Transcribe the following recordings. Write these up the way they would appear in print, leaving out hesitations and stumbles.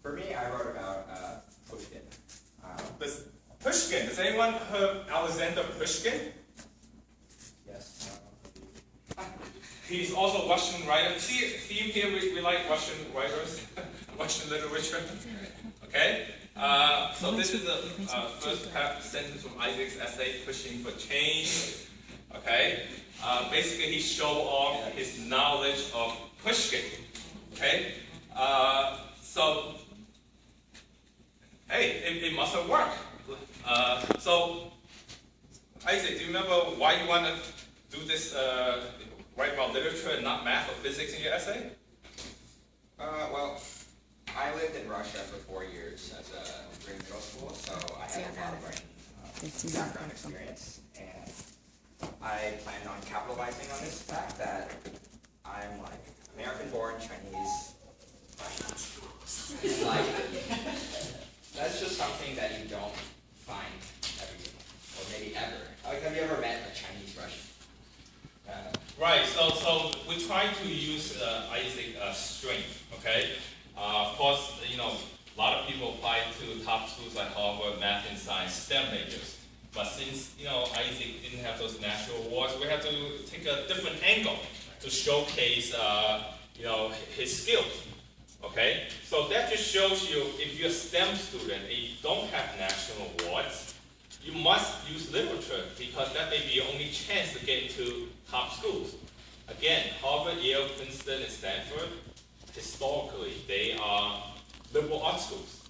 For me, I wrote about Pushkin. Pushkin. Does anyone heard Alexander Pushkin? Yes. He's also a Russian writer. See, theme here, we like Russian writers, Russian literature. Okay? So this is the first sentence from Isaac's essay, Pushing for Change. Okay? Basically, he showed off his knowledge of Pushkin. Okay? So, hey, it must have worked. So, Isaac, do you remember why you want to do this, write about literature and not math or physics in your essay? Well, I lived in Russia for 4 years as during middle school, so I had a lot of background experience, and I planned on capitalizing on this fact that I'm like American-born Chinese Russian. Like, that's just something that you don't find every day, or maybe ever. Like, have you ever met a Chinese Russian? Right, so we try to use Isaac's strength, okay? Of course, you know, a lot of people apply to top schools like Harvard, math and science, STEM majors. But since, you know, Isaac didn't have those national awards, we have to take a different angle to showcase, you know, his skills, okay? So that just shows you, if you're a STEM student and you don't have national awards, you must use literature because that may be your only chance to get into top schools. Again, Harvard, Yale, Princeton, and Stanford, historically, they are liberal arts schools.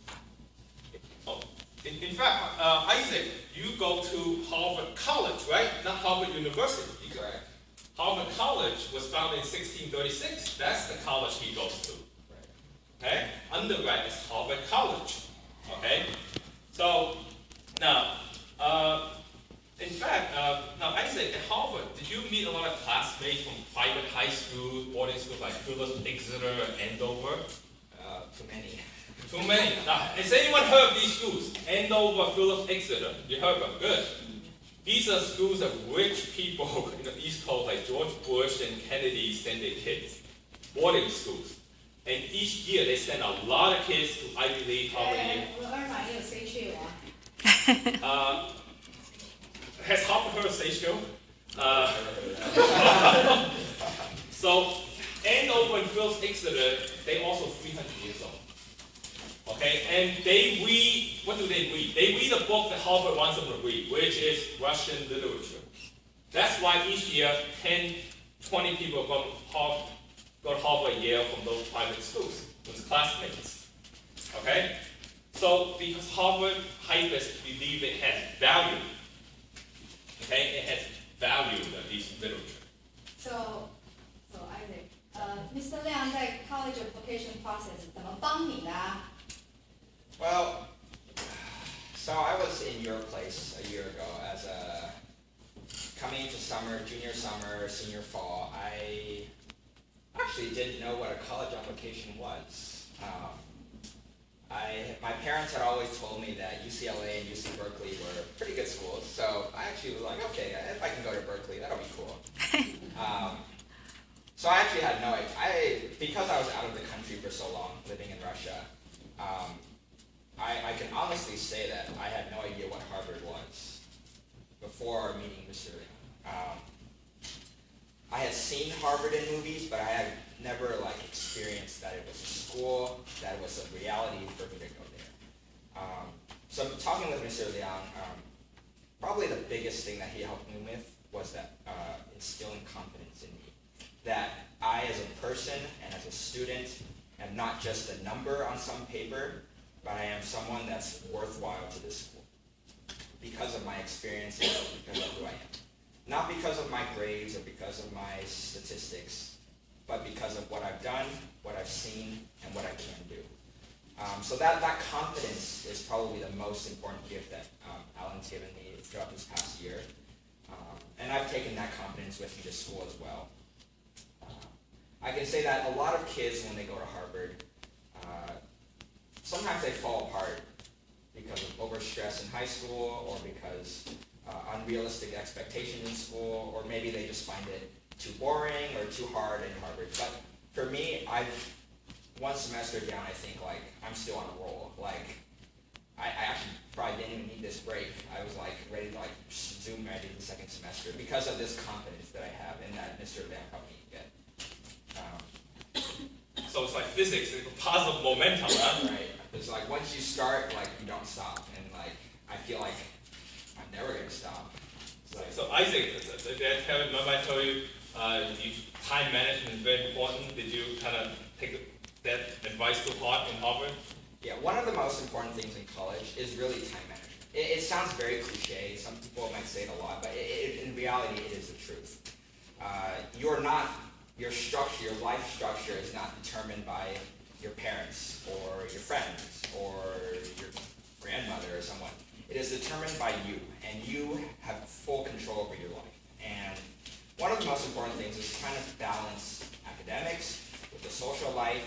In fact, Isaac, you go to Harvard College, right? Not Harvard University. Correct. Harvard College was founded in 1636. That's the college he goes to. Okay? Undergrad is Harvard College. Okay? So, now, in fact, now Isaac, at Harvard, did you meet a lot of classmates from private high schools, boarding schools like Phillips, Exeter, Andover? Too many. Too many. Now, has anyone heard of these schools? Andover, Phillips, Exeter. You heard of them? Good. These are schools that rich people in the East Coast, like George Bush and Kennedy, send their kids. Boarding schools. And each year they send a lot of kids to Ivy League, Harvard. Has Harvard heard of Seychelles? So, Andover and Phillips Exeter, they also 300 years old. Okay, and they read, what do they read? They read a book that Harvard wants them to read, which is Russian literature. That's why each year 10, 20 people go to Harvard, Yale from those private schools, those classmates. Okay? So, because Harvard hypists believe it has value. Okay, it has value of these literature. So Isaac, Mr. Liang 在 college application process 怎么帮你的啊？ Well, so I was in your place a year ago as coming into summer, junior summer, senior fall. I actually didn't know what a college application was. My parents had always told me that UCLA and UC Berkeley were pretty good schools, so I actually was like, okay, if I can go to Berkeley, that'll be cool. So I actually had no idea. Because I was out of the country for so long, living in Russia, I can honestly say that I had no idea what Harvard was before meeting Mr. Liang. I had seen Harvard in movies, but I had never experienced that it was a school, that it was a reality for me to go there. So talking with Mr. Liang, probably the biggest thing that he helped me with was that instilling confidence in me. That I, as a person and as a student, am not just a number on some paper, but I am someone that's worthwhile to this school because of my experiences, because of who I am. Not because of my grades or because of my statistics, but because of what I've done, what I've seen, and what I can do. So that confidence is probably the most important gift that Alan's given me throughout this past year. And I've taken that confidence with me to school as well. I can say that a lot of kids, when they go to Harvard, sometimes they fall apart because of overstress in high school, or because unrealistic expectations in school, or maybe they just find it too boring or too hard in Harvard. But for me, one semester down, I think like I'm still on a roll. Like I actually probably didn't even need this break. I was like ready to like zoom right into the second semester because of this confidence that I have and that Mr. Lam helped me get. So it's like physics, it's a positive momentum, huh? Right. It's like once you start, like you don't stop, and like I feel like I'm never gonna stop. So Isaac, remember I told you, time management is very important. Did you kind of take that advice to heart in Harvard? Yeah, one of the most important things in college is really time management. It sounds very cliche. Some people might say it a lot, but in reality, it is the truth. Your structure, your life structure is not determined by your parents or your friends or your grandmother or someone. It is determined by you, and you have full control over your life. And one of the most important things is to kind of balance academics with the social life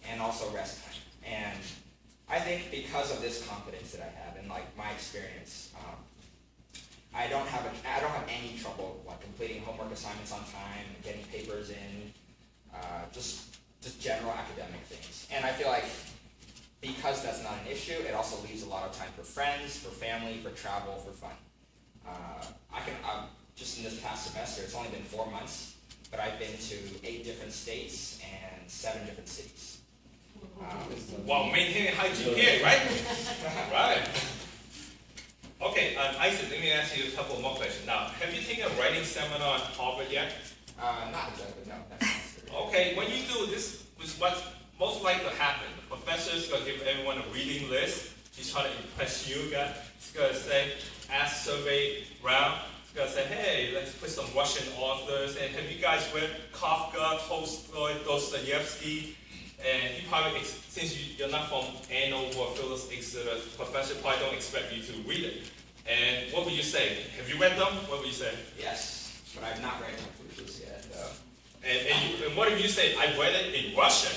and also rest time. And I think because of this confidence that I have and like my experience, I don't have any trouble like completing homework assignments on time, getting papers in, just general academic things. And I feel like because that's not an issue, it also leaves a lot of time for friends, for family, for travel, for fun. Just in this past semester, it's only been 4 months, but I've been to 8 different states and 7 different cities. While maintaining high GPA, right? Right. Okay, Isaac, let me ask you a couple more questions. Now, have you taken a writing seminar at Harvard yet? Not exactly, no. That's not Okay, when you do this, is what's most likely to happen. The professor's going to give everyone a reading list. He's trying to impress you guys. He's going to say, ask survey round. He's going to say, hey, let's put some Russian authors. And have you guys read Kafka, Tolstoy, Dostoevsky? And he probably, since you're not from Ann Arbor or Phyllis Exeter, the professor probably don't expect you to read it. And what would you say? Have you read them? What would you say? Yes, but I've not read Confucius yet, though. And what if you say, I read it in Russian?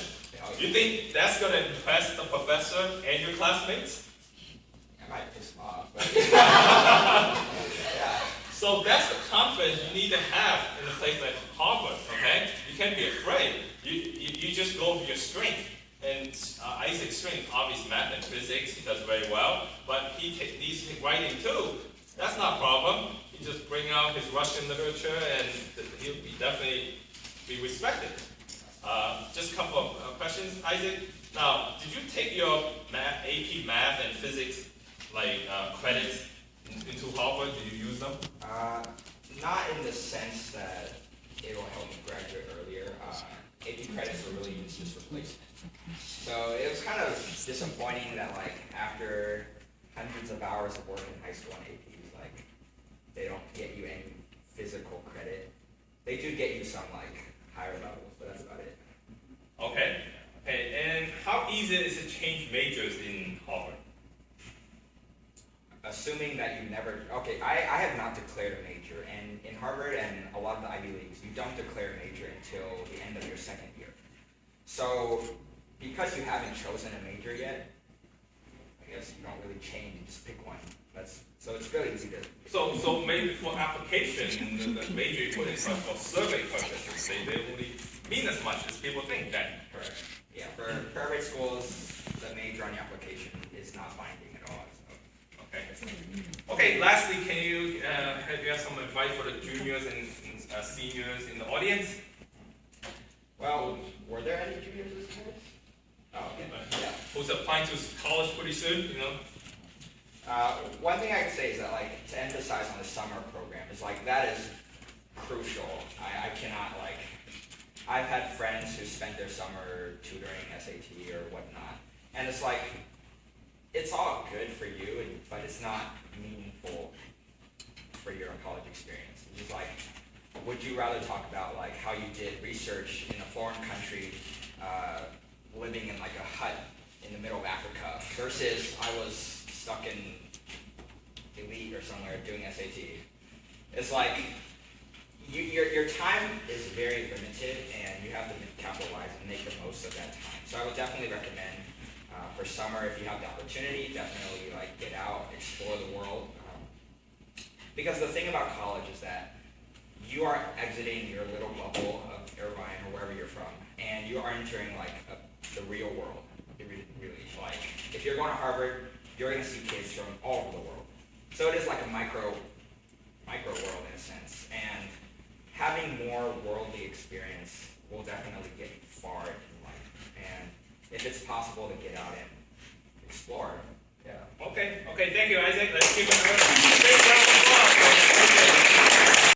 Do you think that's going to impress the professor and your classmates? I might piss him off. But yeah. So that's the confidence you need to have in a place like Harvard, okay? You can't be afraid. You just go with your strength. And Isaac's strength, obviously math and physics, he does very well. But he needs writing too. That's not a problem. He just bring out his Russian literature and he'll definitely be respected. Just a couple of questions, Isaac. Now, did you take your AP math and physics credits into Harvard? Did you use them? Not in the sense that it will help me graduate earlier. AP credits were really used just for placement. So it was kind of disappointing that like after hundreds of hours of work in high school on APs, like they don't get you any physical credit. They do get you some like higher levels, but that's about it. Okay. And how easy is it to change majors in Harvard? Assuming that you never, okay, I have not declared a major, and in Harvard and a lot of the Ivy Leagues, you don't declare a major until the end of your second year. So, because you haven't chosen a major yet, I guess you don't really change, you just pick one. So it's really easy to... So maybe for application, the major you put in front for survey purposes, they don't really mean as much as people think then. Correct. Yeah, for private schools, the major on the application is not binding at all. So. Okay. Okay, lastly, can you have some advice for the juniors and seniors in the audience? Well, were there any juniors or seniors? Oh, okay. Yeah. Who's applying to college pretty soon, you know? One thing I can say is that, like, to emphasize on the summer program is, like, that is crucial. I cannot, like, I've had friends who spent their summer tutoring SAT or whatnot, and it's like, it's all good for you, but it's not meaningful for your college experience. It's just like, would you rather talk about, like, how you did research in a foreign country, living in, like, a hut in the middle of Africa, versus I was stuck in Elite or somewhere doing SAT. It's like, your time is very limited, and you have to capitalize and make the most of that time. So I would definitely recommend for summer, if you have the opportunity, definitely like get out, explore the world. Because the thing about college is that you are exiting your little bubble of Irvine or wherever you're from, and you are entering like a the real world. It really is. Like, if you're going to Harvard, you're going to see kids from all over the world. So it is like a micro world in a sense. And having more worldly experience will definitely get you far in life. And if it's possible to get out and explore, yeah. Okay, thank you, Isaac. Let's give him a big round of applause.